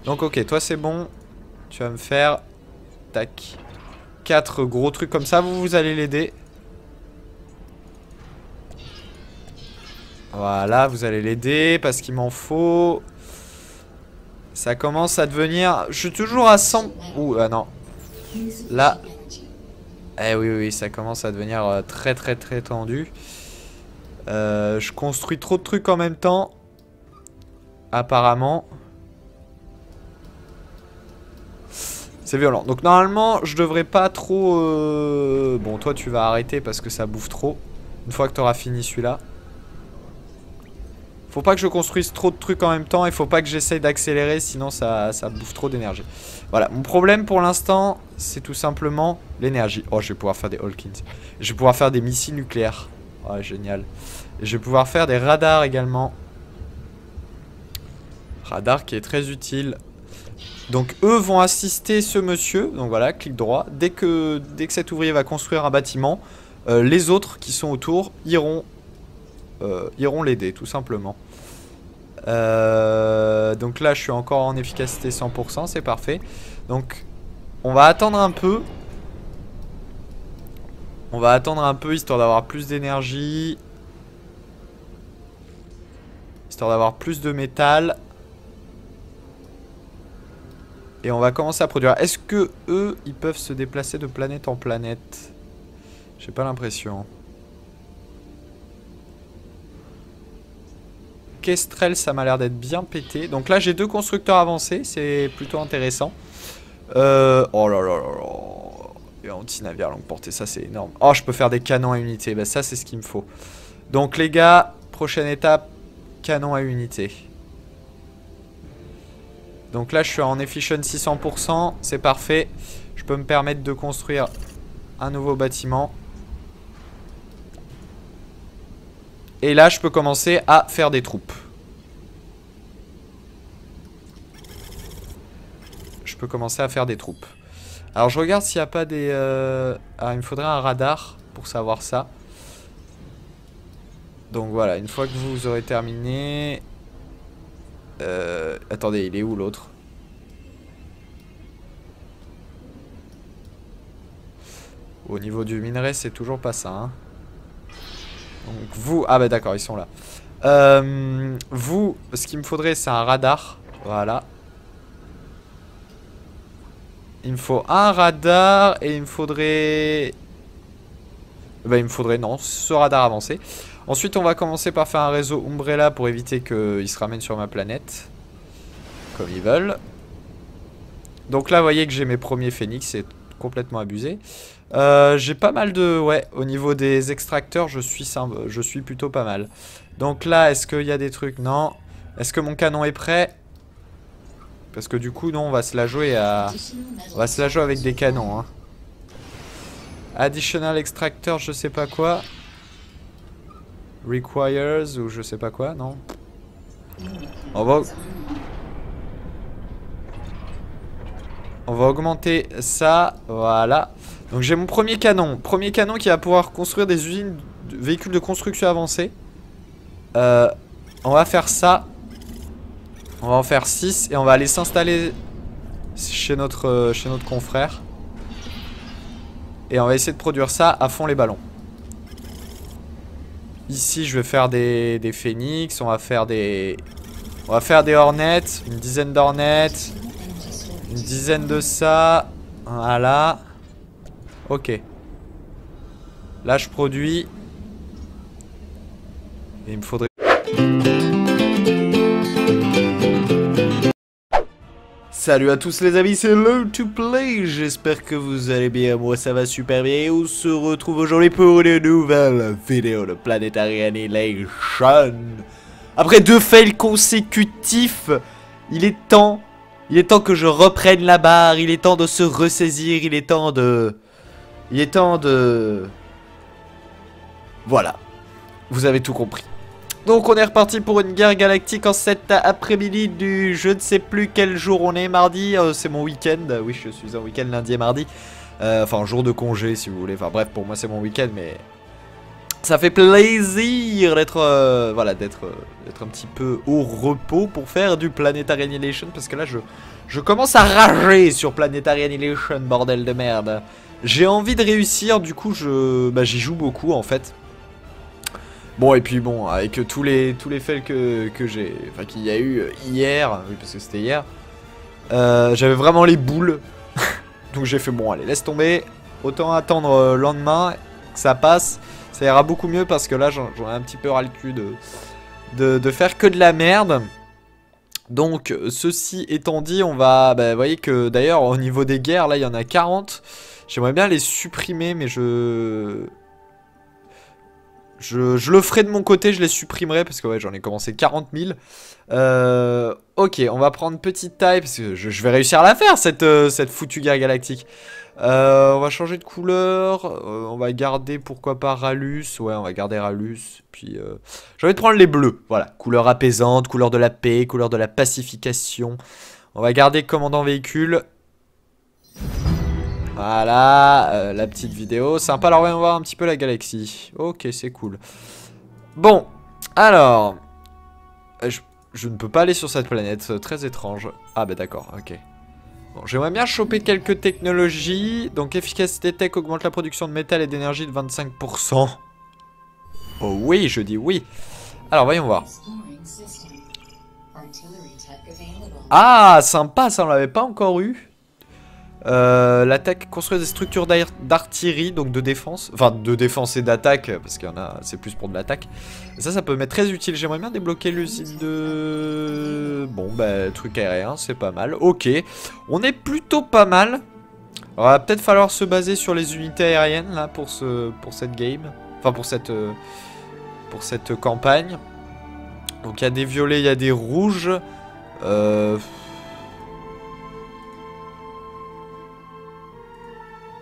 Donc, ok, toi, c'est bon. Tu vas me faire... tac. 4 gros trucs comme ça. Vous allez l'aider. Voilà, vous allez l'aider parce qu'il m'en faut... Ça commence à devenir... Je suis toujours à 100... Ouh, ah non. Là... Eh oui, oui, ça commence à devenir très tendu. Je construis trop de trucs en même temps. Apparemment. C'est violent. Donc normalement, je devrais pas trop... Bon, toi, tu vas arrêter parce que ça bouffe trop. Une fois que tu auras fini celui-là. Faut pas que je construise trop de trucs en même temps. Et faut pas que j'essaye d'accélérer. Sinon, ça bouffe trop d'énergie. Voilà. Mon problème pour l'instant, c'est tout simplement l'énergie. Oh, je vais pouvoir faire des Hawkins. Je vais pouvoir faire des missiles nucléaires. Oh, génial. Et je vais pouvoir faire des radars également. Radar qui est très utile. Donc eux vont assister ce monsieur. Donc voilà, clic droit. Dès que cet ouvrier va construire un bâtiment, les autres qui sont autour iront l'aider tout simplement. Donc là je suis encore en efficacité 100%, c'est parfait. Donc on va attendre un peu. On va attendre un peu histoire d'avoir plus d'énergie. Histoire d'avoir plus de métal. Et on va commencer à produire. Est-ce que eux, ils peuvent se déplacer de planète en planète? J'ai pas l'impression. Kestrel, ça m'a l'air d'être bien pété. Donc là, j'ai 2 constructeurs avancés. C'est plutôt intéressant. Oh là là là là. Et anti-navire longue portée, ça c'est énorme. Oh, je peux faire des canons à unité. Bah ça, c'est ce qu'il me faut. Donc les gars, prochaine étape, canon à unité. Donc là je suis en efficiency 100%, c'est parfait. Je peux me permettre de construire un nouveau bâtiment. Et là je peux commencer à faire des troupes. Je peux commencer à faire des troupes. Alors je regarde s'il n'y a pas des... Ah, il me faudrait un radar pour savoir ça. Donc voilà, une fois que vous aurez terminé... Attendez, il est où l'autre? Au niveau du minerai, c'est toujours pas ça. Hein. Donc vous... Ah bah d'accord, ils sont là. Vous, ce qu'il me faudrait, c'est un radar. Voilà. Il me faut un radar et il me faudrait... Bah il me faudrait, non, ce radar avancé. Ensuite, on va commencer par faire un réseau Umbrella pour éviter qu'ils se ramènent sur ma planète. Comme ils veulent. Donc là, vous voyez que j'ai mes premiers phénix, c'est complètement abusé. J'ai pas mal de... Ouais, au niveau des extracteurs, je suis plutôt pas mal. Donc là, est-ce qu'il y a des trucs? Non. Est-ce que mon canon est prêt? Parce que du coup, non, on va se la jouer à... On va se la jouer avec des canons. Hein. Additional extractor, je sais pas quoi. Requires ou je sais pas quoi, non. On va augmenter ça, voilà. Donc j'ai mon premier canon. Premier canon qui va pouvoir construire des usines, véhicules de construction avancés. On va faire ça. On va en faire 6 et on va aller s'installer chez notre confrère. Et on va essayer de produire ça à fond les ballons. Ici je vais faire des phénix, on va faire des hornets, une dizaine d'hornets, une dizaine de ça, voilà. Ok. Là je produis. Et il me faudrait... Salut à tous les amis, c'est Low2Play, j'espère que vous allez bien, moi ça va super bien et on se retrouve aujourd'hui pour une nouvelle vidéo de Planetary Annihilation. Après 2 fails consécutifs, il est temps que je reprenne la barre, il est temps de se ressaisir, il est temps de... Voilà, vous avez tout compris. Donc on est reparti pour une guerre galactique en cet après-midi du je ne sais plus quel jour on est, mardi, c'est mon week-end, oui je suis en week-end lundi et mardi, enfin jour de congé si vous voulez, enfin bref pour moi c'est mon week-end mais ça fait plaisir d'être voilà, d'être un petit peu au repos pour faire du Planetary Annihilation parce que là je commence à rager sur Planetary Annihilation, bordel de merde. J'ai envie de réussir, du coup j'y joue beaucoup en fait. Bon et puis bon, avec tous les fails que j'ai, enfin qu'il y a eu hier, oui parce que c'était hier, j'avais vraiment les boules, donc j'ai fait bon allez laisse tomber, Autant attendre le lendemain que ça passe. Ça ira beaucoup mieux parce que là, j'en ai un petit peu ras le cul de faire que de la merde. Donc, ceci étant dit, on va... Bah, vous voyez que d'ailleurs, au niveau des guerres, là, il y en a 40. J'aimerais bien les supprimer, mais je le ferai de mon côté, je les supprimerai parce que ouais, j'en ai commencé 40 000. Ok, on va prendre petite taille parce que je vais réussir à la faire cette foutue guerre galactique. On va changer de couleur, on va garder pourquoi pas Rallus, ouais on va garder Rallus, puis j'ai envie de prendre les bleus, voilà, couleur apaisante, couleur de la paix, couleur de la pacification. On va garder commandant véhicule. Voilà, la petite vidéo. Sympa, alors on va voir un petit peu la galaxie. Ok, c'est cool. Bon, alors... Je ne peux pas aller sur cette planète, très étrange. Ah bah d'accord, ok. Bon, j'aimerais bien choper quelques technologies. Donc efficacité tech augmente la production de métal et d'énergie de 25%. Oh oui, je dis oui. Alors voyons voir. Ah, sympa, ça on l'avait pas encore eu. L'attaque, construire des structures d'artillerie, donc de défense. Enfin, de défense et d'attaque, parce qu'il y en a, c'est plus pour de l'attaque. Ça peut m'être très utile. J'aimerais bien débloquer l'usine de... Bon, bah, truc aérien, c'est pas mal. Ok, on est plutôt pas mal. Alors, il va peut-être falloir se baser sur les unités aériennes, là, pour cette game. Enfin, pour cette campagne. Donc, il y a des violets, il y a des rouges.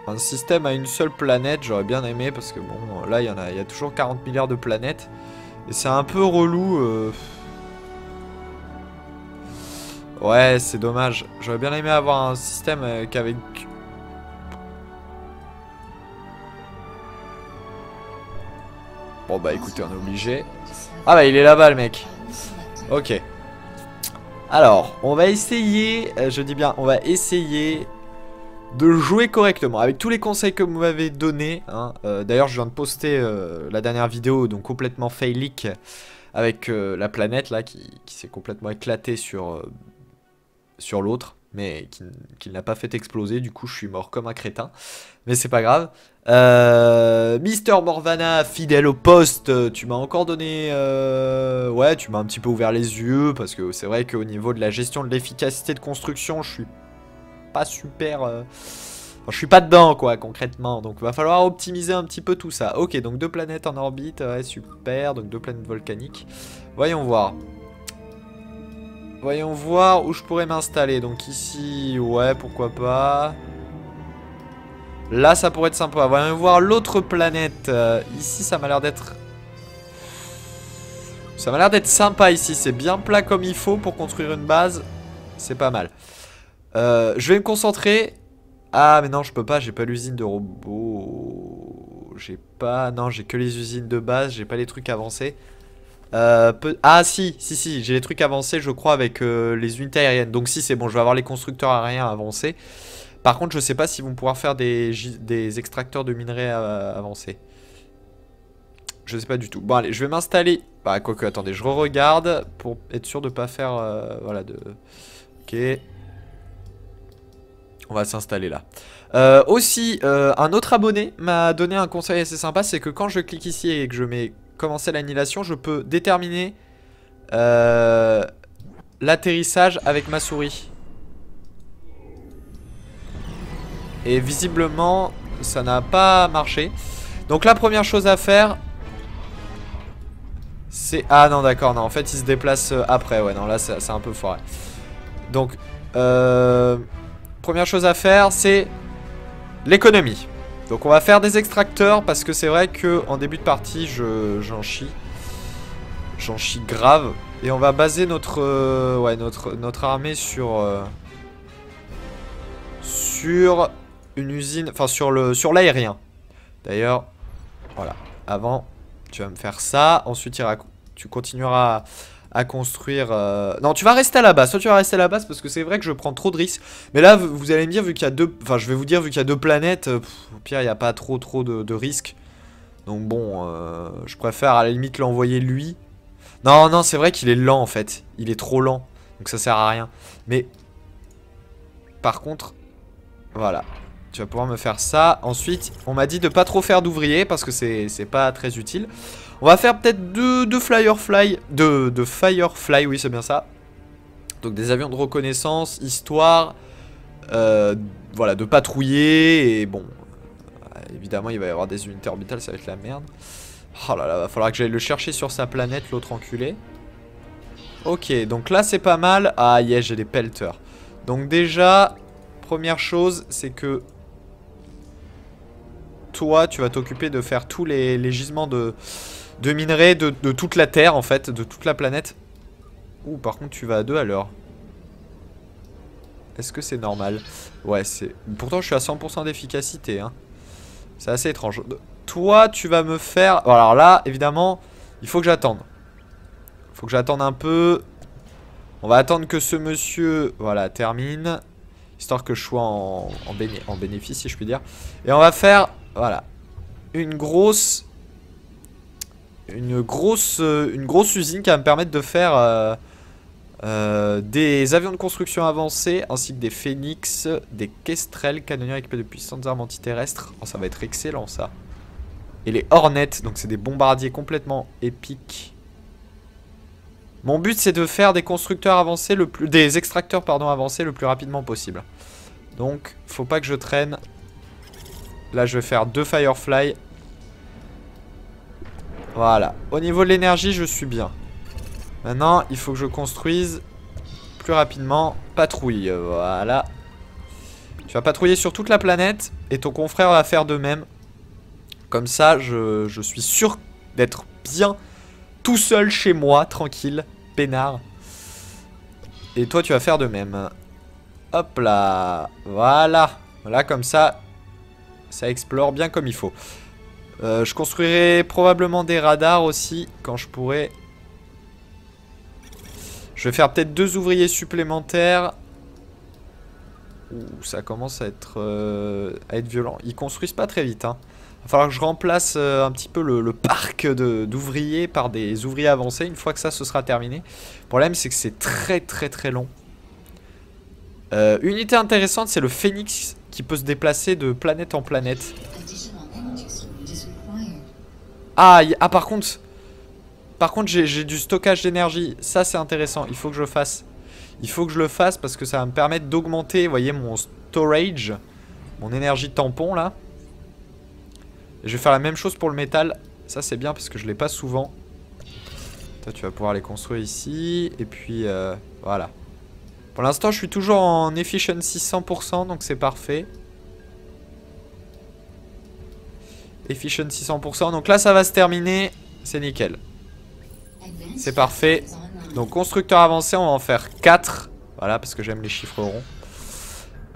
Un système à une seule planète, j'aurais bien aimé parce que bon, là il y a toujours 40 milliards de planètes. Et c'est un peu relou. Ouais, c'est dommage. J'aurais bien aimé avoir un système avec... Bon bah écoutez, on est obligé. Ah bah il est là-bas le mec. Ok. Alors, on va essayer, je dis bien, on va essayer... de jouer correctement, avec tous les conseils que vous m'avez donnés, hein. D'ailleurs je viens de poster la dernière vidéo, donc complètement fail-leak, avec la planète là, qui s'est complètement éclatée sur l'autre, mais qui ne l'a pas fait exploser, du coup je suis mort comme un crétin, mais c'est pas grave. Mister Morvana, fidèle au poste, tu m'as encore donné... ouais, tu m'as un petit peu ouvert les yeux, parce que c'est vrai qu'au niveau de la gestion de l'efficacité de construction, je suis pas super... Enfin, je suis pas dedans quoi concrètement, donc va falloir optimiser un petit peu tout ça. Ok, donc 2 planètes en orbite, ouais super, donc 2 planètes volcaniques. Voyons voir. Voyons voir où je pourrais m'installer. Donc ici, ouais pourquoi pas. Là ça pourrait être sympa. Voyons voir l'autre planète. Ici ça m'a l'air d'être... Ça m'a l'air d'être sympa ici, c'est bien plat comme il faut pour construire une base. C'est pas mal. Je vais me concentrer. Ah mais non je peux pas, j'ai pas l'usine de robots. J'ai pas... Non j'ai que les usines de base, j'ai pas les trucs avancés. Ah si, j'ai les trucs avancés je crois avec les unités aériennes. Donc si c'est bon, je vais avoir les constructeurs aériens avancés. Par contre je sais pas s'ils vont pouvoir faire des extracteurs de minerais avancés. Je sais pas du tout. Bon allez, je vais m'installer. Bah quoique attendez, je re-regarde pour être sûr de pas faire... voilà de... Ok. On va s'installer là. Aussi, un autre abonné m'a donné un conseil assez sympa, c'est que quand je clique ici et que je mets commencer l'annihilation, je peux déterminer l'atterrissage avec ma souris. Et visiblement, ça n'a pas marché. Donc la première chose à faire, c'est... Ah non d'accord, non, en fait il se déplace après, ouais non là c'est un peu foiré. Donc, première chose à faire, c'est l'économie. Donc on va faire des extracteurs parce que c'est vrai que en début de partie, j'en chie. J'en chie grave. Et on va baser notre, ouais, notre armée sur une usine, enfin sur l'aérien. D'ailleurs, voilà. Avant, tu vas me faire ça. Ensuite, tu continueras à construire... Non, tu vas rester à la base. Soit tu vas rester à la base parce que c'est vrai que je prends trop de risques. Mais là, vous allez me dire, vu qu'il y a deux... Enfin, je vais vous dire, vu qu'il y a 2 planètes, au pire, il n'y a pas trop de risques. Donc bon, je préfère à la limite l'envoyer lui. Non, non, c'est vrai qu'il est lent en fait. Il est trop lent. Donc ça sert à rien. Mais... Par contre... Voilà. Tu vas pouvoir me faire ça. Ensuite, on m'a dit de pas trop faire d'ouvriers parce que c'est pas très utile. On va faire peut-être deux Firefly. De Firefly, oui, c'est bien ça. Donc des avions de reconnaissance, histoire, voilà, de patrouiller. Et bon, évidemment, il va y avoir des unités orbitales, ça va être la merde. Oh là là, va falloir que j'aille le chercher sur sa planète, l'autre enculé. Ok, donc là, c'est pas mal. Ah, yeah, j'ai des pelters. Donc déjà, première chose, c'est que toi, tu vas t'occuper de faire tous les gisements de minerais de toute la Terre, en fait, de toute la planète. Ouh, par contre, tu vas à 2 à l'heure. Est-ce que c'est normal? Ouais, c'est... Pourtant, je suis à 100% d'efficacité, hein. C'est assez étrange. Toi, tu vas me faire... Alors là, évidemment, il faut que j'attende. Il faut que j'attende un peu. On va attendre que ce monsieur, voilà, termine. Histoire que je sois en bénéfice, si je puis dire. Et on va faire, voilà, une grosse usine qui va me permettre de faire des avions de construction avancés, ainsi que des Phoenix, des Kestrel, canonniers équipés de puissantes armes antiterrestres. Oh, ça va être excellent, ça. Et les Hornets, donc c'est des bombardiers complètement épiques. Mon but, c'est de faire des constructeurs avancés des extracteurs, pardon, avancés le plus rapidement possible. Donc, faut pas que je traîne. Là, je vais faire 2 Firefly. Voilà. Au niveau de l'énergie, je suis bien. Maintenant, il faut que je construise plus rapidement. Patrouille, voilà. Tu vas patrouiller sur toute la planète et ton confrère va faire de même. Comme ça, je suis sûr d'être bien tout seul chez moi, tranquille, peinard. Et toi, tu vas faire de même. Hop là. Voilà. Voilà, comme ça, ça explore bien comme il faut. Je construirai probablement des radars aussi, quand je pourrai. Je vais faire peut-être 2 ouvriers supplémentaires. Ouh, ça commence à être violent. Ils construisent pas très vite, hein. Il va falloir que je remplace un petit peu le parc d'ouvriers par des ouvriers avancés une fois que ça, ce sera terminé. Le problème, c'est que c'est très long. Unité intéressante, c'est le Phoenix qui peut se déplacer de planète en planète. Ah, par contre j'ai du stockage d'énergie. Ça, c'est intéressant. Il faut que je fasse. Il faut que je le fasse parce que ça va me permettre d'augmenter, vous voyez, mon storage, mon énergie tampon, là. Et je vais faire la même chose pour le métal. Ça, c'est bien parce que je l'ai pas souvent. Toi, tu vas pouvoir les construire ici. Et puis, voilà. Pour l'instant, je suis toujours en efficiency 100%, donc c'est parfait. Efficiency 100%. Donc là, ça va se terminer. C'est nickel. C'est parfait. Donc, constructeur avancé, on va en faire 4. Voilà, parce que j'aime les chiffres ronds.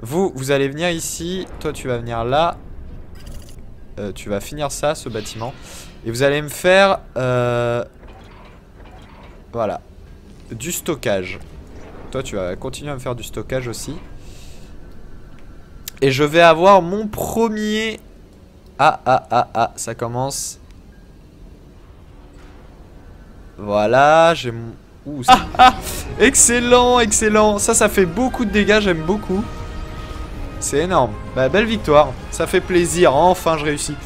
Vous allez venir ici. Toi, tu vas venir là. Tu vas finir ça, ce bâtiment. Et vous allez me faire... voilà. Du stockage. Toi, tu vas continuer à me faire du stockage aussi. Et je vais avoir mon premier... Ah, ça commence. Voilà, j'ai mon... Ouh, excellent, excellent. Ça fait beaucoup de dégâts, j'aime beaucoup. C'est énorme. Bah, belle victoire. Ça fait plaisir, enfin je réussis.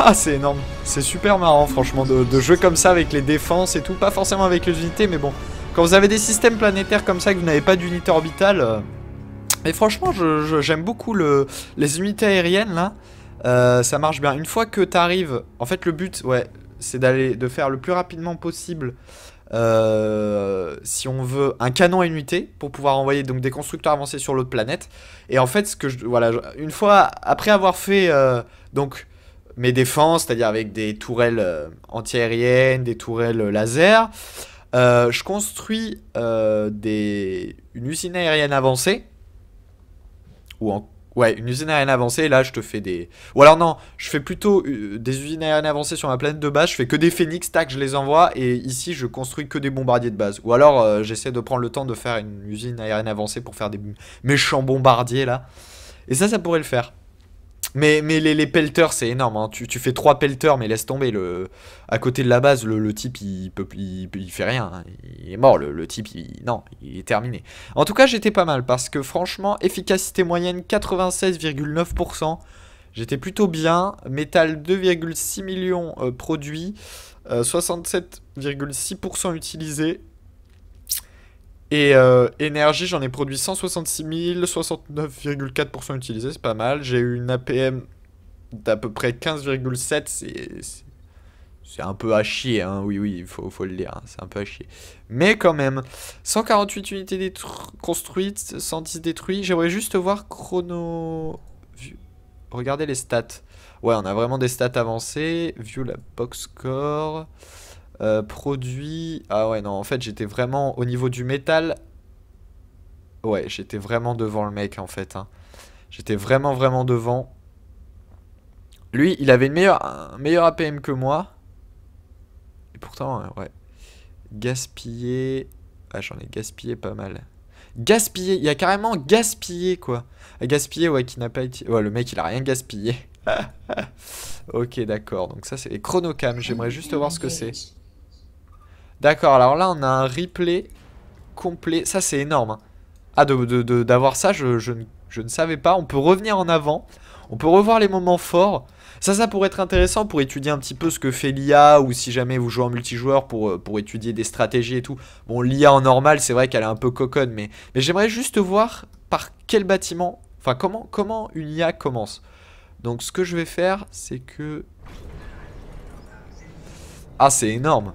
Ah, c'est énorme. C'est super marrant, franchement, de jouer comme ça avec les défenses et tout. Pas forcément avec les unités, mais bon. Quand vous avez des systèmes planétaires comme ça, que vous n'avez pas d'unité orbitale... Et franchement, j'aime beaucoup les unités aériennes, là. Ça marche bien. Une fois que tu arrives... En fait, le but, ouais, c'est de faire le plus rapidement possible... si on veut un canon à unité pour pouvoir envoyer donc des constructeurs avancés sur l'autre planète. Et en fait, voilà, une fois après avoir fait donc mes défenses, c'est-à-dire avec des tourelles anti-aériennes, des tourelles laser, je construis une usine aérienne avancée ouais, une usine aérienne avancée, et là je te fais des... Ou alors non, je fais plutôt des usines aériennes avancées sur ma planète de base, je fais que des Phoenix, tac, je les envoie, et ici je construis que des bombardiers de base. Ou alors j'essaie de prendre le temps de faire une usine aérienne avancée pour faire des méchants bombardiers là. Et ça pourrait le faire. Mais les pelters, c'est énorme. Hein. Tu fais 3 pelters, mais laisse tomber. À côté de la base, le type, il fait rien. Hein. Il est mort. Le type, non, il est terminé. En tout cas, j'étais pas mal. Parce que franchement, efficacité moyenne 96,9%. J'étais plutôt bien. Métal 2,6 millions produits. 67,6% utilisé. Et énergie, j'en ai produit 166 000, 69,4% utilisé, c'est pas mal. J'ai eu une APM d'à peu près 15,7, c'est un peu à chier, hein. Oui, il faut le dire, hein. C'est un peu à chier. Mais quand même, 148 unités construites, 110 détruits. J'aimerais juste voir chrono... Regardez les stats. Ouais, on a vraiment des stats avancées. View la box score... produit... Ah ouais, non, en fait, j'étais vraiment au niveau du métal. Ouais, j'étais vraiment devant le mec, en fait. Hein. J'étais vraiment devant. Lui, il avait un meilleur APM que moi. Et pourtant, ouais. Gaspillé... Ah, j'en ai gaspillé pas mal. Gaspillé, il y a carrément gaspillé, quoi. Gaspillé, ouais, qui n'a pas été... Ouais, le mec, il a rien gaspillé. Ok, d'accord. Donc ça, c'est... Et chronocam, j'aimerais juste voir ce que c'est. D'accord, alors là on a un replay complet. Ça c'est énorme. Hein. Ah, d'avoir ça, je ne savais pas. On peut revenir en avant. On peut revoir les moments forts. Ça pourrait être intéressant pour étudier un petit peu ce que fait l'IA. Ou si jamais vous jouez en multijoueur pour étudier des stratégies et tout. Bon, l'IA en normal, c'est vrai qu'elle est un peu coconne. Mais j'aimerais juste voir par quel bâtiment... Enfin, comment une IA commence. Donc ce que je vais faire, c'est que... Ah, c'est énorme.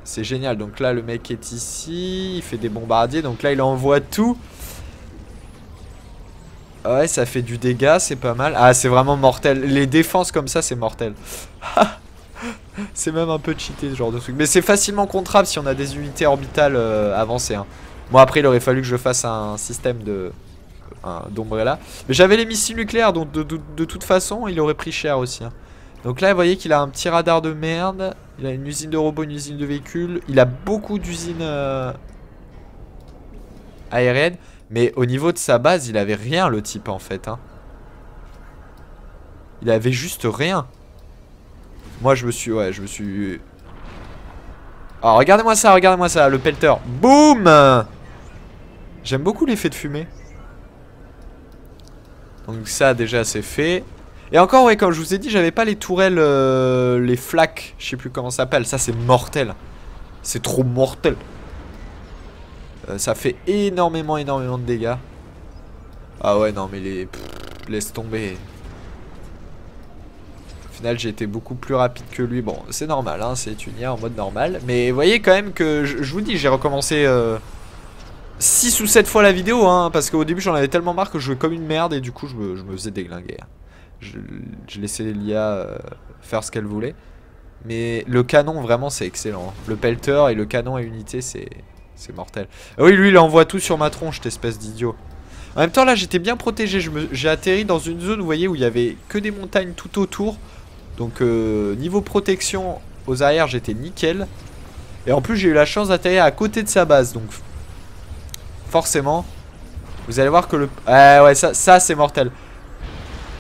C'est génial, donc là le mec est ici, il fait des bombardiers, donc là il envoie tout. Ouais, ça fait du dégât, c'est pas mal. Ah, c'est vraiment mortel, les défenses comme ça c'est mortel. C'est même un peu cheaté ce genre de truc. Mais c'est facilement contrable si on a des unités orbitales avancées. Hein. Bon après il aurait fallu que je fasse un système d'ombrella. Mais j'avais les missiles nucléaires, donc de toute façon il aurait pris cher aussi. Hein. Donc là vous voyez qu'il a un petit radar de merde. Il a une usine de robots, une usine de véhicules. Il a beaucoup d'usines aériennes. Mais au niveau de sa base, il avait rien le type en fait. Hein. Il avait juste rien. Moi je me suis... Ouais, je me suis... Alors regardez-moi ça, le pelter. Boum. J'aime beaucoup l'effet de fumée. Donc ça déjà c'est fait. Et encore, ouais, comme je vous ai dit, j'avais pas les tourelles, les flaques, je sais plus comment ça s'appelle. Ça, c'est mortel. C'est trop mortel. Ça fait énormément de dégâts. Ah ouais, non, mais laisse tomber. Au final, j'ai été beaucoup plus rapide que lui. Bon, c'est normal, hein, c'est une IA en mode normal. Mais vous voyez quand même que, je vous dis, j'ai recommencé 6 ou 7 fois la vidéo, hein, parce qu'au début, j'en avais tellement marre que je jouais comme une merde et du coup, je me faisais déglinguer. Je laissais l'IA faire ce qu'elle voulait. Mais le canon, vraiment, c'est excellent. Le pelter et le canon à unité, c'est mortel. Ah oui, lui, il envoie tout sur ma tronche, cette espèce d'idiot. En même temps, là, j'étais bien protégé. J'ai atterri dans une zone, vous voyez, où il y avait que des montagnes tout autour. Donc, niveau protection aux arrières, j'étais nickel. Et en plus, j'ai eu la chance d'atterrir à côté de sa base. Donc, forcément, vous allez voir que le... ouais, ça c'est mortel.